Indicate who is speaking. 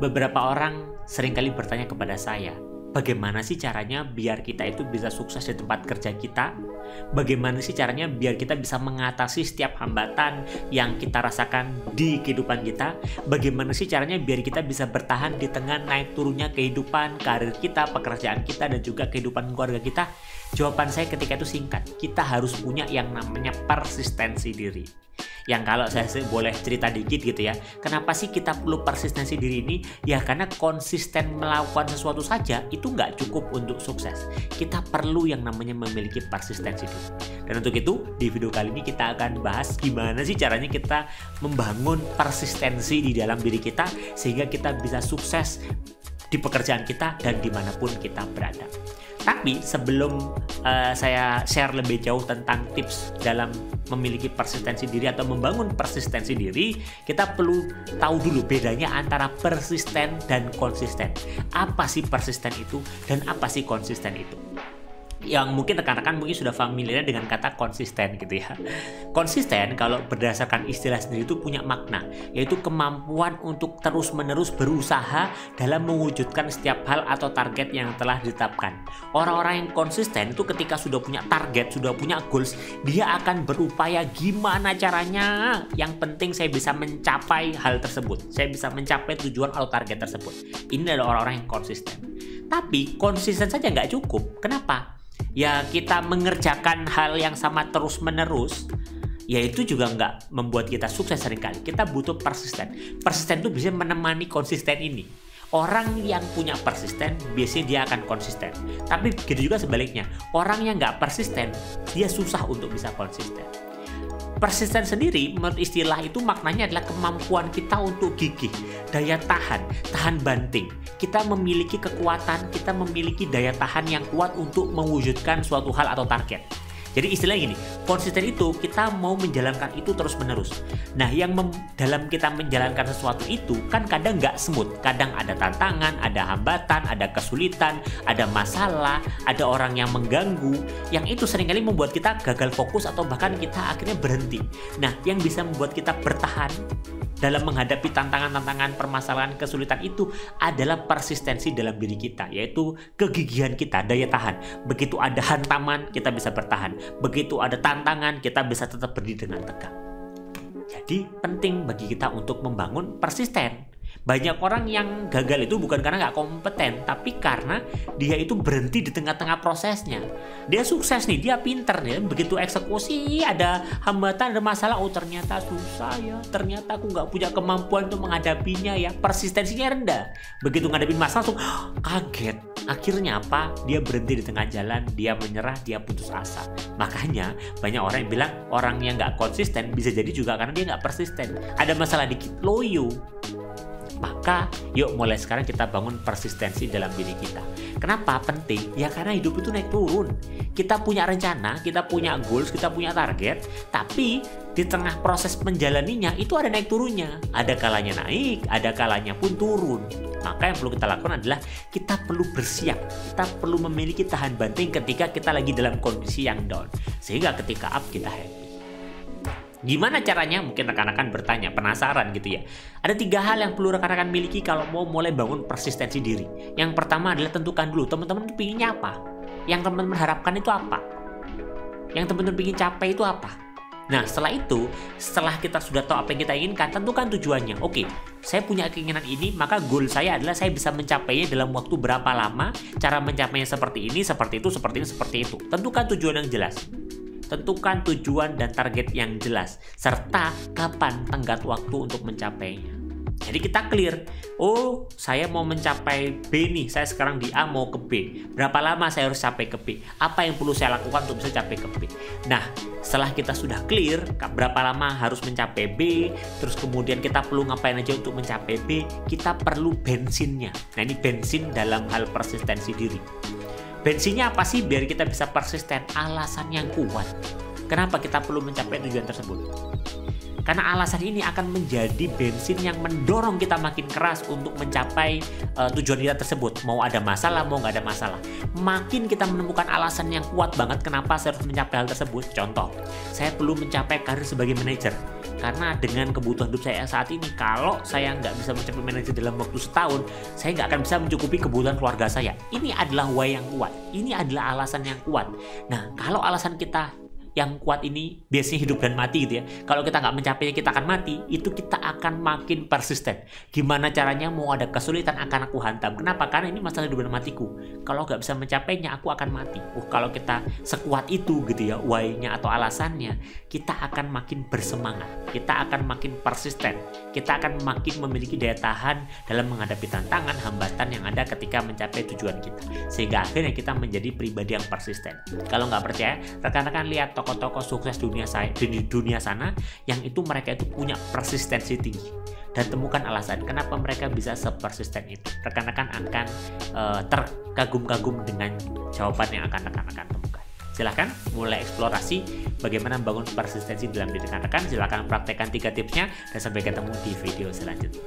Speaker 1: Beberapa orang seringkali bertanya kepada saya, bagaimana sih caranya biar kita itu bisa sukses di tempat kerja kita? Bagaimana sih caranya biar kita bisa mengatasi setiap hambatan yang kita rasakan di kehidupan kita? Bagaimana sih caranya biar kita bisa bertahan di tengah naik turunnya kehidupan, karir kita, pekerjaan kita, dan juga kehidupan keluarga kita? Jawaban saya ketika itu singkat, kita harus punya yang namanya persistensi diri. Yang kalau saya boleh cerita dikit gitu ya, kenapa sih kita perlu persistensi diri ini? Ya karena konsisten melakukan sesuatu saja itu nggak cukup untuk sukses. Kita perlu yang namanya memiliki persistensi diri. Dan untuk itu di video kali ini kita akan bahas gimana sih caranya kita membangun persistensi di dalam diri kita sehingga kita bisa sukses di pekerjaan kita dan dimanapun kita berada. Tapi sebelum saya share lebih jauh tentang tips dalam memiliki persistensi diri atau membangun persistensi diri, kita perlu tahu dulu bedanya antara persisten dan konsisten. Apa sih persisten itu dan apa sih konsisten itu? Yang mungkin rekan-rekan mungkin sudah familiar dengan kata konsisten gitu ya. Konsisten kalau berdasarkan istilah sendiri itu punya makna, yaitu kemampuan untuk terus-menerus berusaha dalam mewujudkan setiap hal atau target yang telah ditetapkan. Orang-orang yang konsisten itu ketika sudah punya target, sudah punya goals, dia akan berupaya gimana caranya. Yang penting saya bisa mencapai hal tersebut, saya bisa mencapai tujuan atau target tersebut. Ini adalah orang-orang yang konsisten. Tapi konsisten saja nggak cukup. Kenapa? Ya kita mengerjakan hal yang sama terus-menerus, ya itu juga nggak membuat kita sukses seringkali. Kita butuh persisten. Persisten itu bisa menemani konsisten ini. Orang yang punya persisten, biasanya dia akan konsisten. Tapi begitu juga sebaliknya. Orang yang nggak persisten, dia susah untuk bisa konsisten. Persisten sendiri menurut istilah itu maknanya adalah kemampuan kita untuk gigih, daya tahan, tahan banting. Kita memiliki kekuatan, kita memiliki daya tahan yang kuat untuk mewujudkan suatu hal atau target. Jadi istilahnya gini, konsisten itu kita mau menjalankan itu terus-menerus. Nah, yang dalam kita menjalankan sesuatu itu kan kadang nggak smooth. Kadang ada tantangan, ada hambatan, ada kesulitan, ada masalah, ada orang yang mengganggu. Yang itu seringkali membuat kita gagal fokus atau bahkan kita akhirnya berhenti. Nah, yang bisa membuat kita bertahan dalam menghadapi tantangan-tantangan, permasalahan, kesulitan itu adalah persistensi dalam diri kita, yaitu kegigihan kita, daya tahan. Begitu ada hantaman, kita bisa bertahan. Begitu ada tantangan, kita bisa tetap berdiri dengan tegak. Jadi penting bagi kita untuk membangun persisten. Banyak orang yang gagal itu bukan karena nggak kompeten, tapi karena dia itu berhenti di tengah-tengah prosesnya. Dia sukses nih, dia pinter nih, begitu eksekusi ada hambatan, ada masalah, oh ternyata susah ya, ternyata aku nggak punya kemampuan untuk menghadapinya ya, persistensinya rendah. Begitu ngadepin masalah langsung kaget. Akhirnya apa? Dia berhenti di tengah jalan, dia menyerah, dia putus asa. Makanya banyak orang yang bilang orang yang nggak konsisten bisa jadi juga karena dia nggak persisten. Ada masalah dikit, loyo. Maka yuk mulai sekarang kita bangun persistensi dalam diri kita. Kenapa penting? Ya karena hidup itu naik turun. Kita punya rencana, kita punya goals, kita punya target, tapi di tengah proses menjalaninya itu ada naik turunnya. Ada kalanya naik, ada kalanya pun turun. Maka yang perlu kita lakukan adalah kita perlu bersiap. Kita perlu memiliki tahan banting ketika kita lagi dalam kondisi yang down. Sehingga ketika up kita happy. Gimana caranya? Mungkin rekan-rekan bertanya, penasaran gitu ya. Ada 3 hal yang perlu rekan-rekan miliki kalau mau mulai bangun persistensi diri. Yang pertama adalah tentukan dulu teman-teman itu pinginnya apa. Yang teman-teman harapkan itu apa. Yang teman-teman ingin capai itu apa. Nah setelah itu, setelah kita sudah tahu apa yang kita inginkan, tentukan tujuannya. Oke, saya punya keinginan ini, maka goal saya adalah saya bisa mencapainya dalam waktu berapa lama. Cara mencapainya seperti ini, seperti itu, seperti ini, seperti itu. Tentukan tujuan yang jelas. Tentukan tujuan dan target yang jelas, serta kapan tenggat waktu untuk mencapainya. Jadi kita clear, oh saya mau mencapai B nih, saya sekarang di A mau ke B. Berapa lama saya harus capai ke B? Apa yang perlu saya lakukan untuk bisa capai ke B? Nah, setelah kita sudah clear, berapa lama harus mencapai B, terus kemudian kita perlu ngapain aja untuk mencapai B, kita perlu bensinnya. Nah ini bensin dalam hal persistensi diri. Bensinnya apa sih biar kita bisa persisten? Alasan yang kuat. Kenapa kita perlu mencapai tujuan tersebut? Karena alasan ini akan menjadi bensin yang mendorong kita makin keras untuk mencapai tujuan kita tersebut. Mau ada masalah, mau nggak ada masalah. Makin kita menemukan alasan yang kuat banget kenapa saya harus mencapai hal tersebut. Contoh, saya perlu mencapai karir sebagai manajer. Karena dengan kebutuhan hidup saya saat ini, kalau saya nggak bisa mencapai manajer dalam waktu setahun, saya nggak akan bisa mencukupi kebutuhan keluarga saya. Ini adalah why yang kuat. Ini adalah alasan yang kuat. Nah, kalau alasan kita yang kuat ini biasanya hidup dan mati gitu ya. Kalau kita nggak mencapainya kita akan mati, itu kita akan makin persisten. Gimana caranya, mau ada kesulitan akan aku hantam. Kenapa? Karena ini masalah hidup dan matiku. Kalau nggak bisa mencapainya aku akan mati. Kalau kita sekuat itu gitu ya, why-nya atau alasannya, kita akan makin bersemangat. Kita akan makin persisten. Kita akan makin memiliki daya tahan dalam menghadapi tantangan, hambatan yang ada ketika mencapai tujuan kita. Sehingga akhirnya kita menjadi pribadi yang persisten. Kalau nggak percaya, rekan-rekan lihat tokoh-tokoh sukses dunia sana yang itu mereka itu punya persistensi tinggi, dan temukan alasan kenapa mereka bisa sepersisten itu. Rekan-rekan akan terkagum-kagum dengan jawaban yang akan rekan-rekan temukan. Silahkan mulai eksplorasi bagaimana membangun persistensi dalam diri rekan-rekan. Silahkan praktekkan 3 tipsnya, dan sampai ketemu di video selanjutnya.